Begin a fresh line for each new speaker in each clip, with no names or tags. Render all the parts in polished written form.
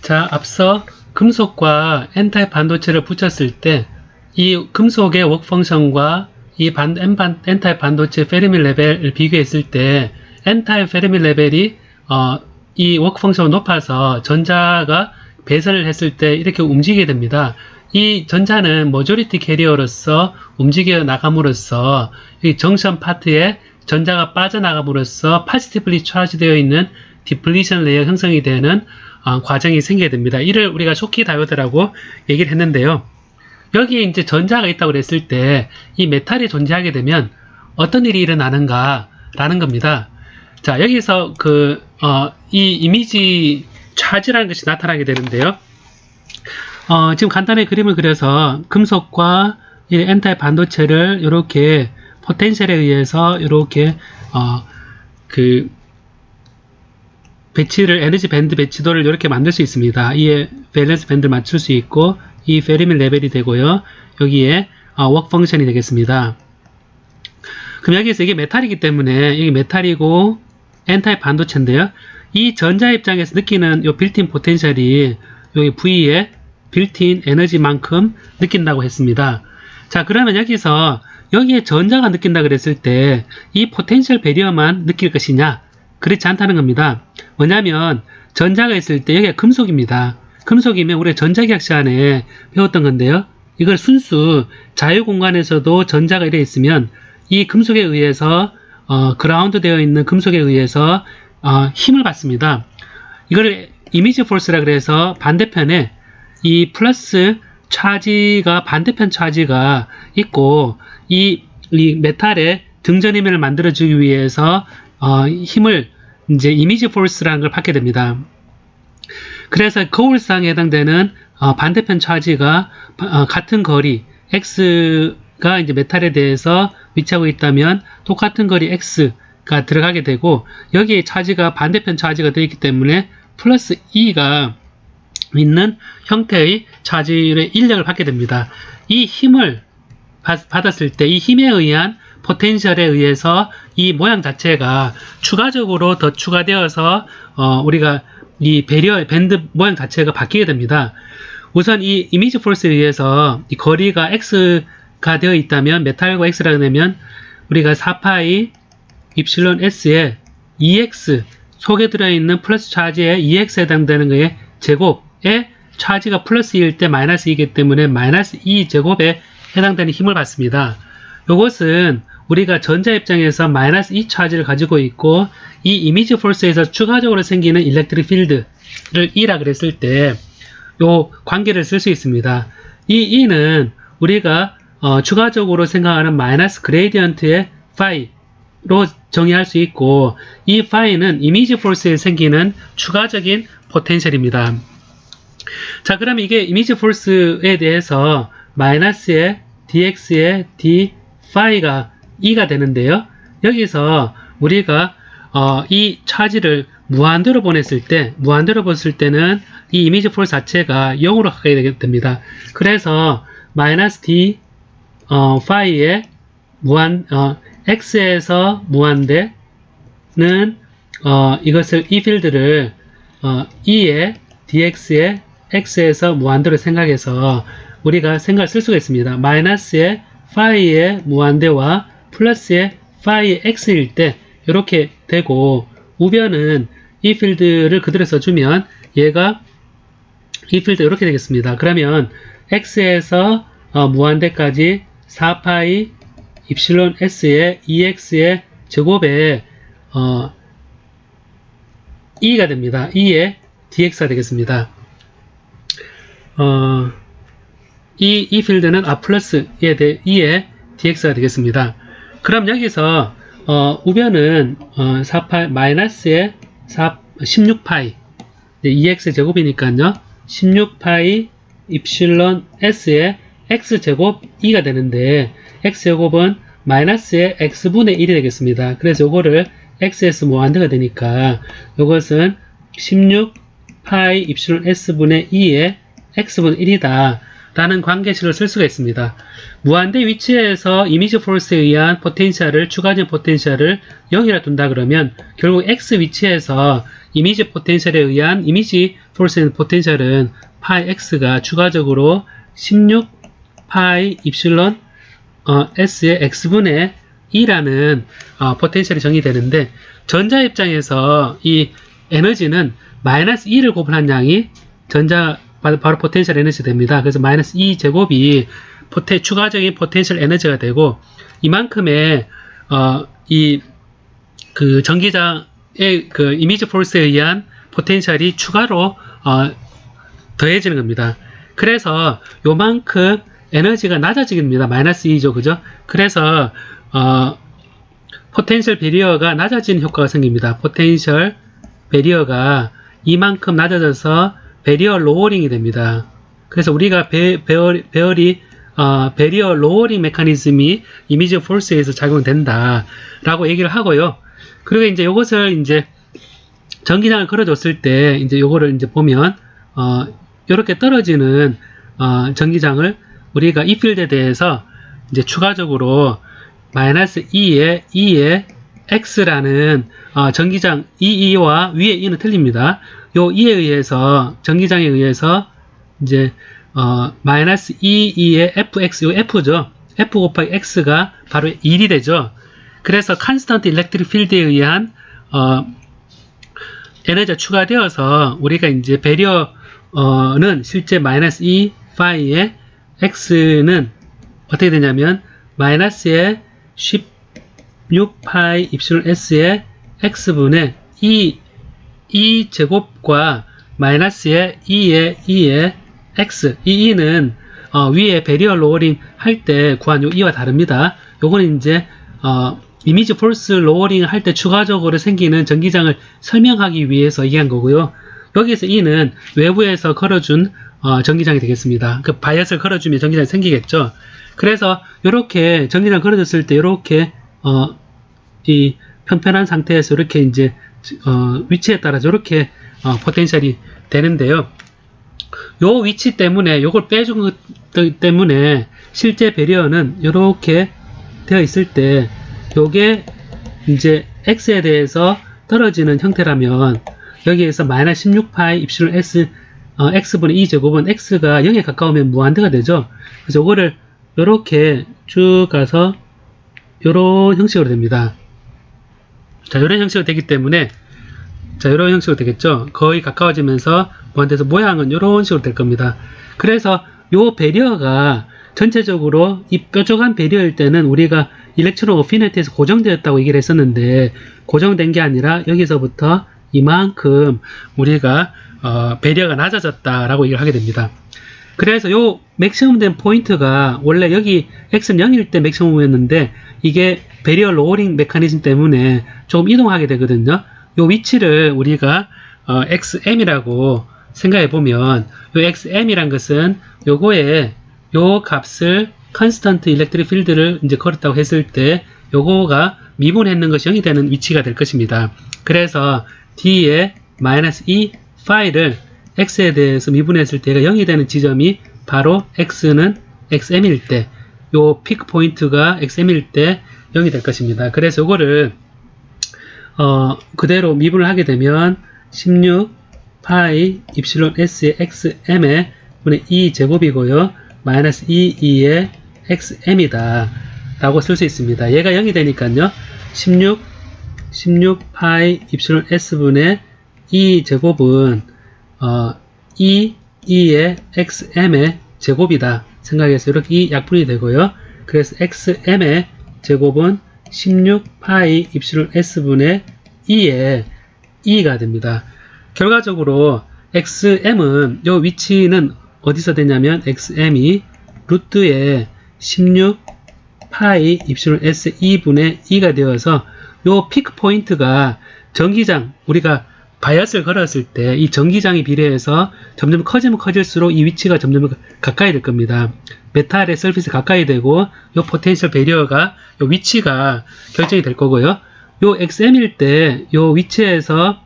자, 앞서 금속과 N타입 반도체를 붙였을 때 이 금속의 워크 펑션과 이 N타입 반도체 페르미 레벨을 비교했을 때 N타입 페르미 레벨이 이 워크 펑션이 높아서 전자가 배선을 했을 때 이렇게 움직이게 됩니다. 이 전자는 머조리티 캐리어로서 움직여 나감으로써 이 정션 파트에 전자가 빠져나감으로써 파지티블리 차지되어 있는 디플리션 레이어 형성이 되는 과정이 생기게 됩니다. 이를 우리가 쇼키 다이오드라고 얘기를 했는데요. 여기에 이제 전자가 있다고 그랬을 때 이 메탈이 존재하게 되면 어떤 일이 일어나는가라는 겁니다. 자, 여기서 이 이미지 차지라는 것이 나타나게 되는데요. 지금 간단하게 그림을 그려서 금속과 이 N타입 반도체를 이렇게 포텐셜에 의해서 이렇게 배치를 에너지 밴드 배치도를 이렇게 만들 수 있습니다. 이에 밸런스 밴드를 맞출 수 있고 이 페르미 레벨이 되고요. 여기에 워크 펑션이 되겠습니다. 그럼 여기서 이게 메탈이기 때문에 이게 메탈이고 N타입 반도체인데요. 이 전자 입장에서 느끼는 요 빌트인 포텐셜이 여기 V의 빌트인 에너지만큼 느낀다고 했습니다. 자, 그러면 여기서 여기에 전자가 느낀다 그랬을 때 이 포텐셜 배리어만 느낄 것이냐? 그렇지 않다는 겁니다. 뭐냐면 전자가 있을 때 여기가 금속입니다. 금속이면 우리가 전자기학 시간에 배웠던 건데요. 이걸 순수 자유공간에서도 전자가 이래 있으면 이 금속에 의해서 그라운드 되어 있는 금속에 의해서 힘을 받습니다. 이걸 이미지 포스라 그래서 반대편에 이 플러스 차지가 반대편 차지가 있고 이 메탈의 등전 힘을 만들어주기 위해서 힘을 이제 이미지 포스라는 걸 받게 됩니다. 그래서 거울상에 해당되는 반대편 차지가 같은 거리 x가 이제 메탈에 대해서 위치하고 있다면 똑같은 거리 x가 들어가게 되고 여기에 차지가 반대편 차지가 되어 있기 때문에 플러스 e가 있는 형태의 차지의 인력을 받게 됩니다. 이 힘을 받았을 때 이 힘에 의한 포텐셜에 의해서 이 모양 자체가 추가적으로 더 추가되어서 우리가 이 배리어 밴드 모양 자체가 바뀌게 됩니다. 우선 이 이미지 포스에 의해서 이 거리가 x가 되어 있다면 메탈과 x라고 되면 우리가 4파이 입실론 s에 2x 속에 들어있는 플러스 차지에 2x에 해당되는 거에 제곱에 차지가 플러스 2일 때 마이너스 2이기 때문에 마이너스 2제곱에 해당되는 힘을 받습니다. 이것은 우리가 전자 입장에서 마이너스 2 차지를 가지고 있고 이 이미지 폴스에서 추가적으로 생기는 일렉트릭 필드를 E라 그랬을 때 요 관계를 쓸 수 있습니다. 이 E는 우리가 추가적으로 생각하는 마이너스 그레이디언트의 파이로 정의할 수 있고 이 파이는 이미지 폴스에 생기는 추가적인 포텐셜입니다. 자, 그럼 이게 이미지 폴스에 대해서 마이너스의 dx의 d 파이가 E가 되는데요. 여기서 우리가 이 차지를 무한대로 보냈을 때는 이 이미지 폴 자체가 0으로 가까이 됩니다. 그래서 마이너스 d 파이의 x에서 무한대는 이것을 이 필드를 e의 dx의 x에서 무한대로 생각해서 우리가 생각을 쓸 수가 있습니다. 마이너스의 파이의 무한대와 플러스의 파이 x일 때 이렇게 되고 우변은 이 필드를 그대로 써주면 얘가 이 필드 이렇게 되겠습니다. 그러면 x에서 무한대까지 4파이 입실론 s의 2x의 제곱에 e가 됩니다. e의 dx가 되겠습니다. 이 필드는 플러스 e의 dx가 되겠습니다. 그럼 여기서 우변은 4파이 마이너스의 16파이 2x 제곱이니까요. 16파이 입실론 s의 x제곱 e가 되는데 x제곱은 마이너스의 x분의 1이 되겠습니다. 그래서 요거를 xs 무한대가 되니까 요것은 16파이 입실론 s분의 2의 x분의 1이다 라는 관계식을 쓸 수가 있습니다. 무한대 위치에서 이미지 폴스에 의한 포텐셜을, 추가적인 포텐셜을 0이라 둔다 그러면 결국 x 위치에서 이미지 포텐셜에 의한 이미지 폴스의 포텐셜은 파이 x가 추가적으로 16 파이 입실론 s의 x분의 2라는 포텐셜이 정의되는데, 전자 입장에서 이 에너지는 마이너스 2를 곱한 양이 전자 바로 포텐셜 에너지 됩니다. 그래서 마이너스 2 제곱이 추가적인 포텐셜 에너지가 되고, 이만큼의 그 전기장의 그 이미지 폴스에 의한 포텐셜이 추가로 더해지는 겁니다. 그래서 요만큼 에너지가 낮아집니다. 마이너스 2죠, 그죠? 그래서 포텐셜 베리어가 낮아지는 효과가 생깁니다. 포텐셜 베리어가 이만큼 낮아져서 베리어 로어링이 됩니다. 그래서 우리가 베리어 로어링 메커니즘이 이미지 폴스에서 작용된다 라고 얘기를 하고요. 그리고 이제 요것을 이제 전기장을 걸어줬을 때 이제 요거를 이제 보면 요렇게 떨어지는 전기장을 우리가 이 필드에 대해서 이제 추가적으로 마이너스 2의 x라는 전기장 EE와 위에 E는 틀립니다. 요 E에 의해서, 전기장에 의해서 이제 마이너스 2의 fx, 요 f죠. f 곱하기 x가 바로 1이 되죠. 그래서 컨스턴트 일렉트릭 필드에 의한 에너지가 추가되어서 우리가 이제 베리어는 실제 마이너스 2 파이의 x는 어떻게 되냐면 마이너스의 16파이 입실론 s의 x분의 2 제곱과 마이너스의 2의 x, 이 2는 위에 베리어 로어링 할 때 구한 요 2와 다릅니다. 요거는 이제 이미지 폴스 로어링 할 때 추가적으로 생기는 전기장을 설명하기 위해서 얘기한 거고요. 여기서 2는 외부에서 걸어준 전기장이 되겠습니다. 그 바이어스를 걸어주면 전기장이 생기겠죠. 그래서 이렇게 전기장 걸어줬을 때 이렇게 이 편편한 상태에서 이렇게 이제 위치에 따라서 이렇게 포텐셜이 되는데요. 요 위치 때문에 요걸 빼준 것 때문에 실제 베리어는 이렇게 되어 있을 때 요게 이제 x에 대해서 떨어지는 형태라면 여기에서 마이너스 16파이 입실론 s x분의 2제곱은 x가 0에 가까우면 무한대가 되죠. 그래서 요거를 요렇게 쭉 가서 요런 형식으로 됩니다. 자, 요런 형식으로 되기 때문에 자, 요런 형식으로 되겠죠. 거의 가까워지면서 무한대에서 모양은 요런 식으로 될 겁니다. 그래서 요 베리어가 전체적으로 이 뾰족한 베리어일 때는 우리가 일렉트론 어피니티에서 고정되었다고 얘기를 했었는데, 고정된 게 아니라 여기서부터 이만큼 우리가 베리어가 낮아졌다라고 얘기를 하게 됩니다. 그래서 요 맥시멈 된 포인트가 원래 여기 x는 0일 때 맥시멈이었는데 이게 베리어 로어링 메커니즘 때문에 조금 이동하게 되거든요. 요 위치를 우리가 xm이라고 생각해 보면, 요 xm이란 것은 요거에 요 값을 컨스턴트 일렉트릭 필드를 이제 걸었다고 했을 때 요거가 미분했는 것이 0이 되는 위치가 될 것입니다. 그래서 d의 마이너스 2 파이를 x에 대해서 미분했을 때가 0이 되는 지점이 바로 x는 xm일 때, 요 피크 포인트가 xm일 때 0이 될 것입니다. 그래서 요거를 그대로 미분을 하게 되면 16 파이 입실론 s의 xm의 분의 2 제곱이고요. 마이너스 2의 xm이다 라고 쓸 수 있습니다. 얘가 0이 되니까요. 16 파이 입실론 s분의 2 제곱은 2의 xm의 제곱이다 생각해서 이렇게 이 약분이 되고요. 그래서 xm의 제곱은 16 파이 입실론 s분의 2의 2가 됩니다. 결과적으로 xm은 요 위치는 어디서 되냐면 xm이 루트의 16 파이 입실론 s 2분의 2가 되어서 요 피크 포인트가 전기장, 우리가 바이어스를 걸었을 때 이 전기장에 비례해서 점점 커지면 커질수록 이 위치가 점점 가까이 될 겁니다. 메탈의 서피스 가까이 되고 요 포텐셜 베리어가 요 위치가 결정이 될 거고요. 요 xm일 때 요 위치에서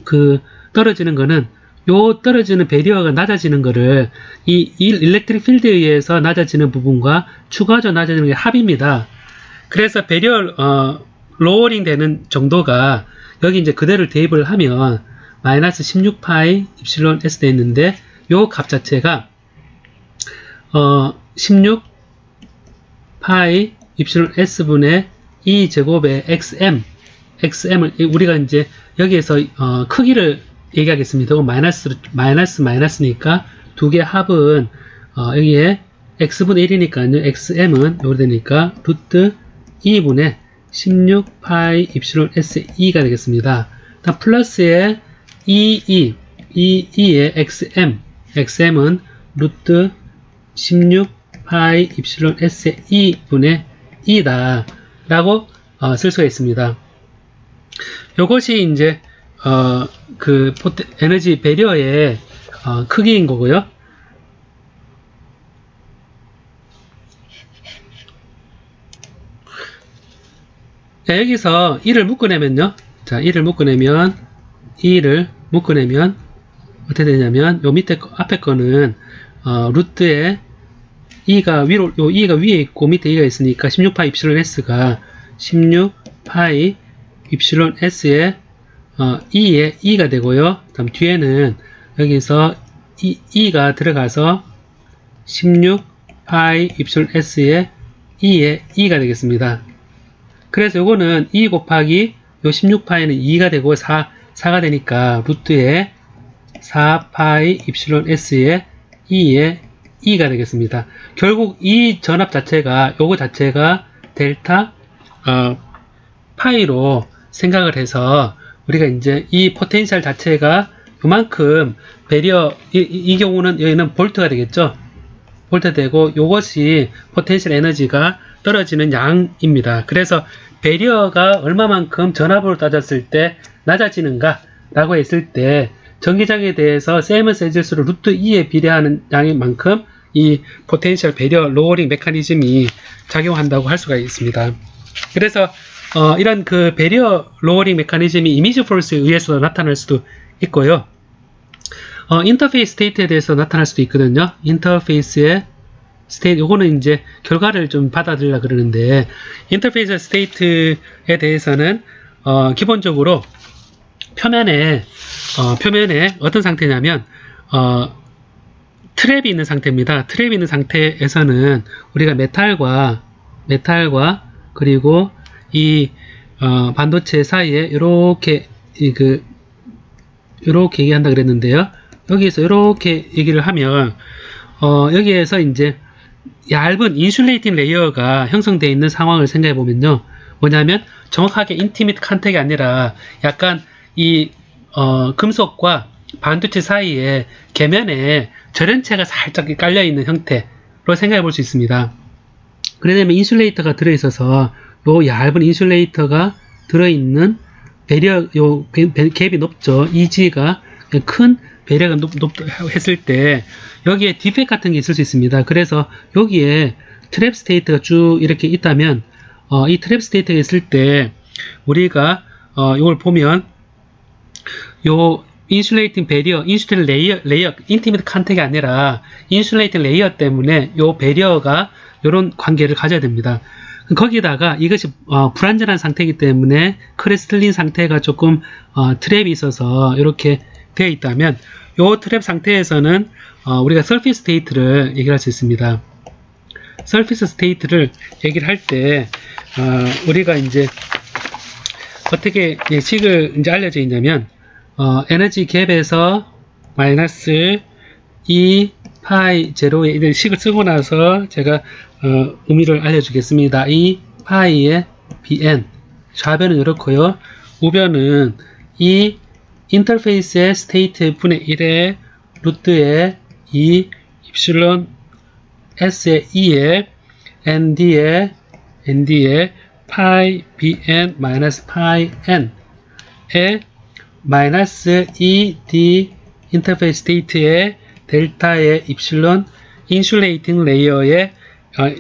그 떨어지는 거는 요 떨어지는 배리어가 낮아지는 거를 이 일렉트릭 필드에 의해서 낮아지는 부분과 추가적으로 낮아지는 게 합입니다. 그래서 배리어 로어링 되는 정도가 여기 이제 그대로 대입을 하면 마이너스 16파이 입실론 s 돼 있는데 요 값 자체가 16파이 입실론 s분의 2제곱의 xm을 우리가 이제 여기에서 크기를 얘기하겠습니다. 마이너스니까 두 개 합은 여기에 x분의 1이니까요. xm은 요거 되니까 루트 2분의 16파이 입실론 s2가 되겠습니다. 다음 플러스에 2의 xm은 루트 16파이 입실론 s2분의 2다 라고 쓸 수가 있습니다. 요것이 이제 그 에너지 배리어의 크기인 거고요. 자, 여기서 1을 묶어내면요. 자, 1을 묶어내면 어떻게 되냐면 요 밑에 앞에 거는 루트에 2가 위로 요 2가 위에 있고 밑에 2가 있으니까 16파이 입실론 s가 16파이 입실론 s의 2에 2가 되고요. 다음 뒤에는 여기서 2가 들어가서 16파이 입실론 s의 2에 2가 되겠습니다. 그래서 요거는 2 곱하기 요 16파이는 2가 되고 4가 되니까 루트에 4파이 입실론 s의 2에 2가 되겠습니다. 결국 이 전압 자체가 요거 자체가 델타 파이로 생각을 해서 우리가 이제 이 포텐셜 자체가 그만큼 배리어 이 경우는 여기는 볼트가 되겠죠. 볼트 되고 요것이 포텐셜 에너지가 떨어지는 양입니다. 그래서 배리어가 얼마만큼 전압으로 따졌을 때 낮아지는가 라고 했을 때 전기장에 대해서 세면 세질수록 루트 2에 비례하는 양인 만큼 이 포텐셜 배리어 로어링 메커니즘이 작용한다고 할 수가 있습니다. 그래서 이런 그 배리어 로어링 메커니즘이 이미지 포스에 의해서 나타날 수도 있고요. 인터페이스 스테이트에 대해서 나타날 수도 있거든요. 인터페이스의 스테이트, 요거는 이제 결과를 좀 받아들이려 그러는데, 인터페이스 스테이트에 대해서는 기본적으로 표면에 어떤 상태냐면 트랩이 있는 상태입니다. 트랩이 있는 상태에서는 우리가 메탈과 그리고 이 반도체 사이에 이렇게 얘기한다 그랬는데요. 여기에서 이렇게 얘기를 하면 여기에서 이제 얇은 인슐레이팅 레이어가 형성되어 있는 상황을 생각해 보면요. 뭐냐면 정확하게 인티밋 컨택이 아니라 약간 이 금속과 반도체 사이에 계면에 절연체가 살짝 깔려있는 형태로 생각해 볼 수 있습니다. 그러려면 인슐레이터가 들어있어서 요 얇은 인슐레이터가 들어있는 배리어, 갭이 높죠. EG가 큰 배리어가 했을 때 여기에 디펙트 같은 게 있을 수 있습니다. 그래서 여기에 트랩 스테이트가 쭉 이렇게 있다면 이 트랩 스테이트가 있을 때 우리가 이걸 보면 요 인슐레이팅 배리어, 인슐레이팅 레이어, 인티밋 컨택이 아니라 인슐레이팅 레이어 때문에 요 배리어가 이런 관계를 가져야 됩니다. 거기다가 이것이 불완전한 상태이기 때문에 크리스탈린 상태가 조금 트랩이 있어서 이렇게 되어 있다면 요 트랩 상태에서는 우리가 서피스 스테이트를 얘기를 할 수 있습니다. 서피스 스테이트를 얘기를 할 때 우리가 이제 어떻게 식을 이제 알려져 있냐면 에너지 갭에서 마이너스 2 파이 제로의 식을 쓰고 나서 제가 의미를 알려주겠습니다. 이 파이의 bn 좌변은 이렇고요. 우변은 이 인터페이스의 스테이트 분의 1의 루트의 2 입실론 s의 2의 nd의 파이 bn 마이너스 파이 n의 마이너스 2d 인터페이스 스테이트의 델타의 입실론 인슐레이팅 레이어의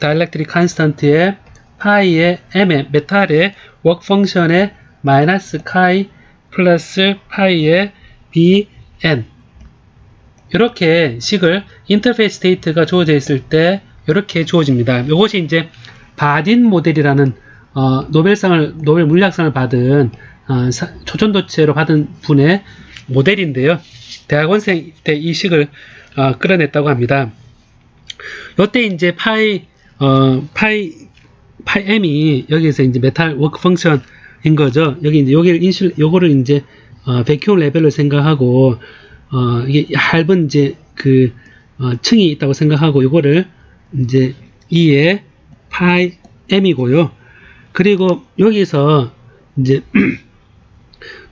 다이렉트릭 컨스턴트의 파이의 m의 메탈의 워크 펑션의 마이너스 카이 플러스 파이의 bn 이렇게 식을 인터페이스 스테이트가 주어져 있을 때 이렇게 주어집니다. 이것이 이제 바딘 모델이라는 노벨 물리학상을 받은 초전도체로 받은 분의 모델인데요. 대학원생 때 이 식을 끌어냈다고 합니다. 요때 이제 파이 m이 여기서 이제 메탈 워크 펑션인 거죠. 여기 이제 요거를 이제 백큐 레벨로 생각하고 이게 얇은 이제 층이 있다고 생각하고 요거를 이제 2의 파이 m이고요. 그리고 여기서 이제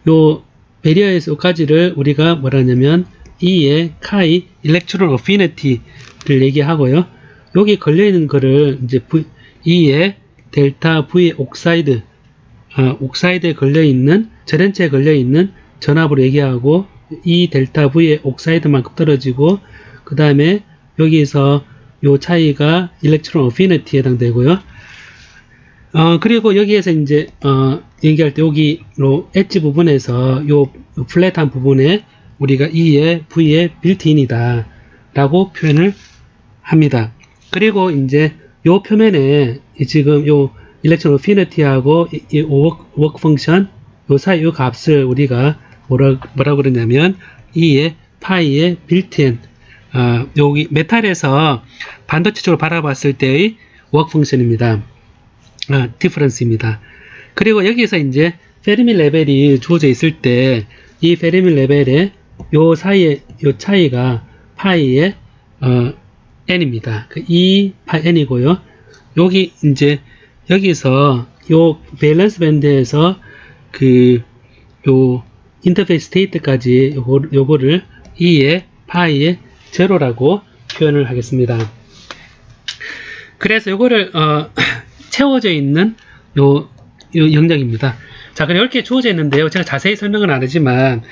요 베리어에서 여기까지를 우리가 뭐라 하냐면 2의 카이 일렉트론 어피니티를 얘기하고요. 여기 걸려있는 거를 이제 2의 델타 V 옥사이드 옥사이드에 걸려있는 절연체에 걸려있는 전압으로 얘기하고 이 델타 V의 옥사이드만큼 떨어지고 그 다음에 여기서 요 차이가 일렉트론 어피니티에 해당되고요. 그리고 여기에서 이제 얘기할 때 여기로 엣지 부분에서 요 플랫한 부분에 우리가 E의 V의 빌트인이다 라고 표현을 합니다. 그리고 이제 요 표면에 지금 요 일렉트론 어피니티하고 이 워크 펑션 요 사이 요 값을 우리가 뭐라 그러냐면 E의 파이의 빌트인 여기 메탈에서 반도체 쪽으로 바라봤을 때의 워크 펑션입니다. 디퍼런스입니다. 그리고 여기서 이제 페르미 레벨이 주어져 있을 때 이 페르미 레벨의 요 사이의 요 차이가 파이의 n입니다. E 파이 n이고요. 여기 이제 여기서 요 밸런스 밴드에서 요 인터페이스 스테이트까지 요거를 E의 파이의 제로라고 표현을 하겠습니다. 그래서 요거를 채워져 있는 요 영역입니다. 자, 그럼 이렇게 주어져 있는데요. 제가 자세히 설명은 안 하지만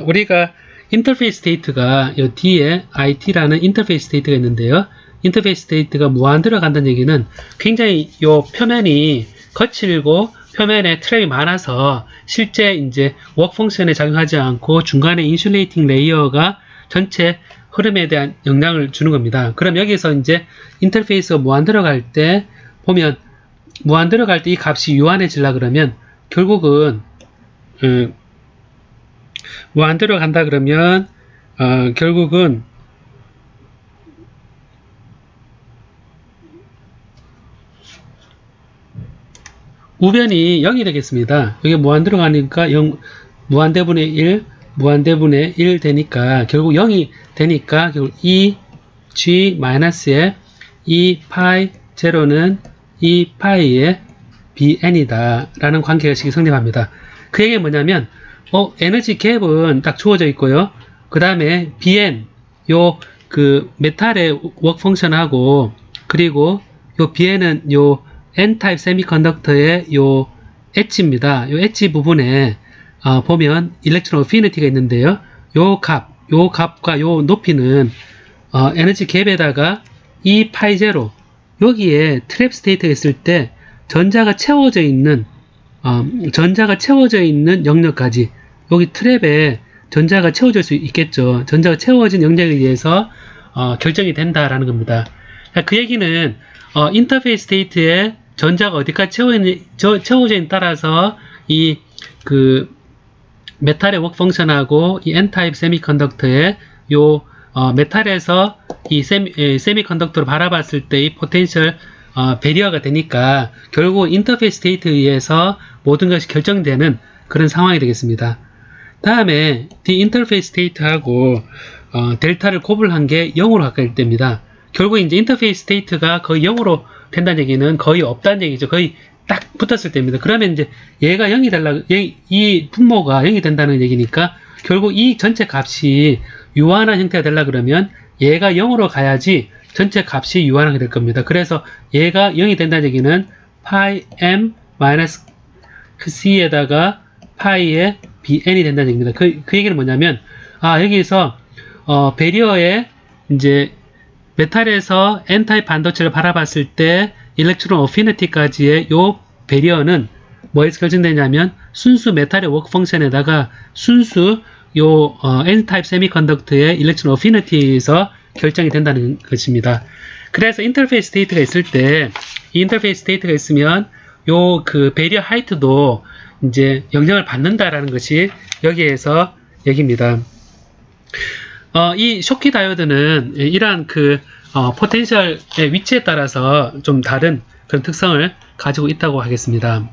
우리가 인터페이스 스테이트가 요 D에 IT라는 인터페이스 스테이트가 있는데요. 인터페이스 스테이트가 무한 들어간다는 얘기는 굉장히 요 표면이 거칠고 표면에 트랩이 많아서 실제 이제 워크 펑션에 작용하지 않고 중간에 인슐레이팅 레이어가 전체 흐름에 대한 영향을 주는 겁니다. 그럼 여기서 이제 인터페이스가 무한 들어갈 때 보면 무한 들어갈 때 이 값이 유한해지려 그러면 결국은 무한 들어간다 그러면 결국은 우변이 0이 되겠습니다. 여기 무한 들어가니까 0, 무한대분의 1, 무한대분의 1 되니까 결국 0이 되니까 결국 E G-의 E 파이 제로는 E 파이의 BN이다 라는 관계식이 성립합니다. 그 얘기가 뭐냐면 에너지 갭은 딱 주어져 있고요. 그 다음에 BN 요 메탈의 워크 펑션하고 그리고 요 BN은 요 N-타입 세미컨덕터의 요 엣지입니다. 요 엣지 부분에 보면 일렉트론 어피니티가 있는데요. 요 값과 요 높이는 에너지 갭에다가 E 파이 제로 여기에 트랩 스테이트가 있을 때 전자가 채워져 있는 영역까지 여기 트랩에 전자가 채워질 수 있겠죠. 전자가 채워진 영역에 의해서 결정이 된다라는 겁니다. 그 얘기는 인터페이스 스테이트에 전자가 어디까지 채워져있는에 따라서 이 메탈의 워크 펑션하고 이 N-타입 세미컨덕터의 요 메탈에서 이 세미컨덕터를 바라봤을 때의 포텐셜 배리어가 되니까 결국 인터페이스 스테이트에 의해서 모든 것이 결정되는 그런 상황이 되겠습니다. 다음에 디 인터페이스 스테이트하고 델타를 곱을 게 0으로 가까이 됩니다. 결국 이제 인터페이스 스테이트가 거의 0으로 된다는 얘기는 거의 없다는 얘기죠. 거의 딱 붙었을 때입니다. 그러면 이제 얘가 0이 이 분모가 0이 된다는 얘기니까 결국 이 전체 값이 유한한 형태가 되려 그러면 얘가 0으로 가야지 전체 값이 유한하게 될 겁니다. 그래서 얘가 0이 된다는 얘기는 파이 m 마이너스 c에다가 파이의 bn이 된다는 얘기입니다. 그 얘기는 뭐냐면 여기서 배리어에 이제 메탈에서 N타입 반도체를 바라봤을 때 일렉트론 어피니티까지의 요 배리어는 뭐에서 결정되냐면 순수 메탈의 워크 펑션에다가 순수 요 N-타입 세미컨덕터의 일렉트론 어피니티에서 결정이 된다는 것입니다. 그래서 인터페이스 스테이트가 있을 때, 이 인터페이스 스테이트가 있으면 요 그 베리어 하이트도 이제 영향을 받는다라는 것이 여기에서 얘기입니다. 이 쇼키 다이오드는 이러한 그 포텐셜의 위치에 따라서 좀 다른 그런 특성을 가지고 있다고 하겠습니다.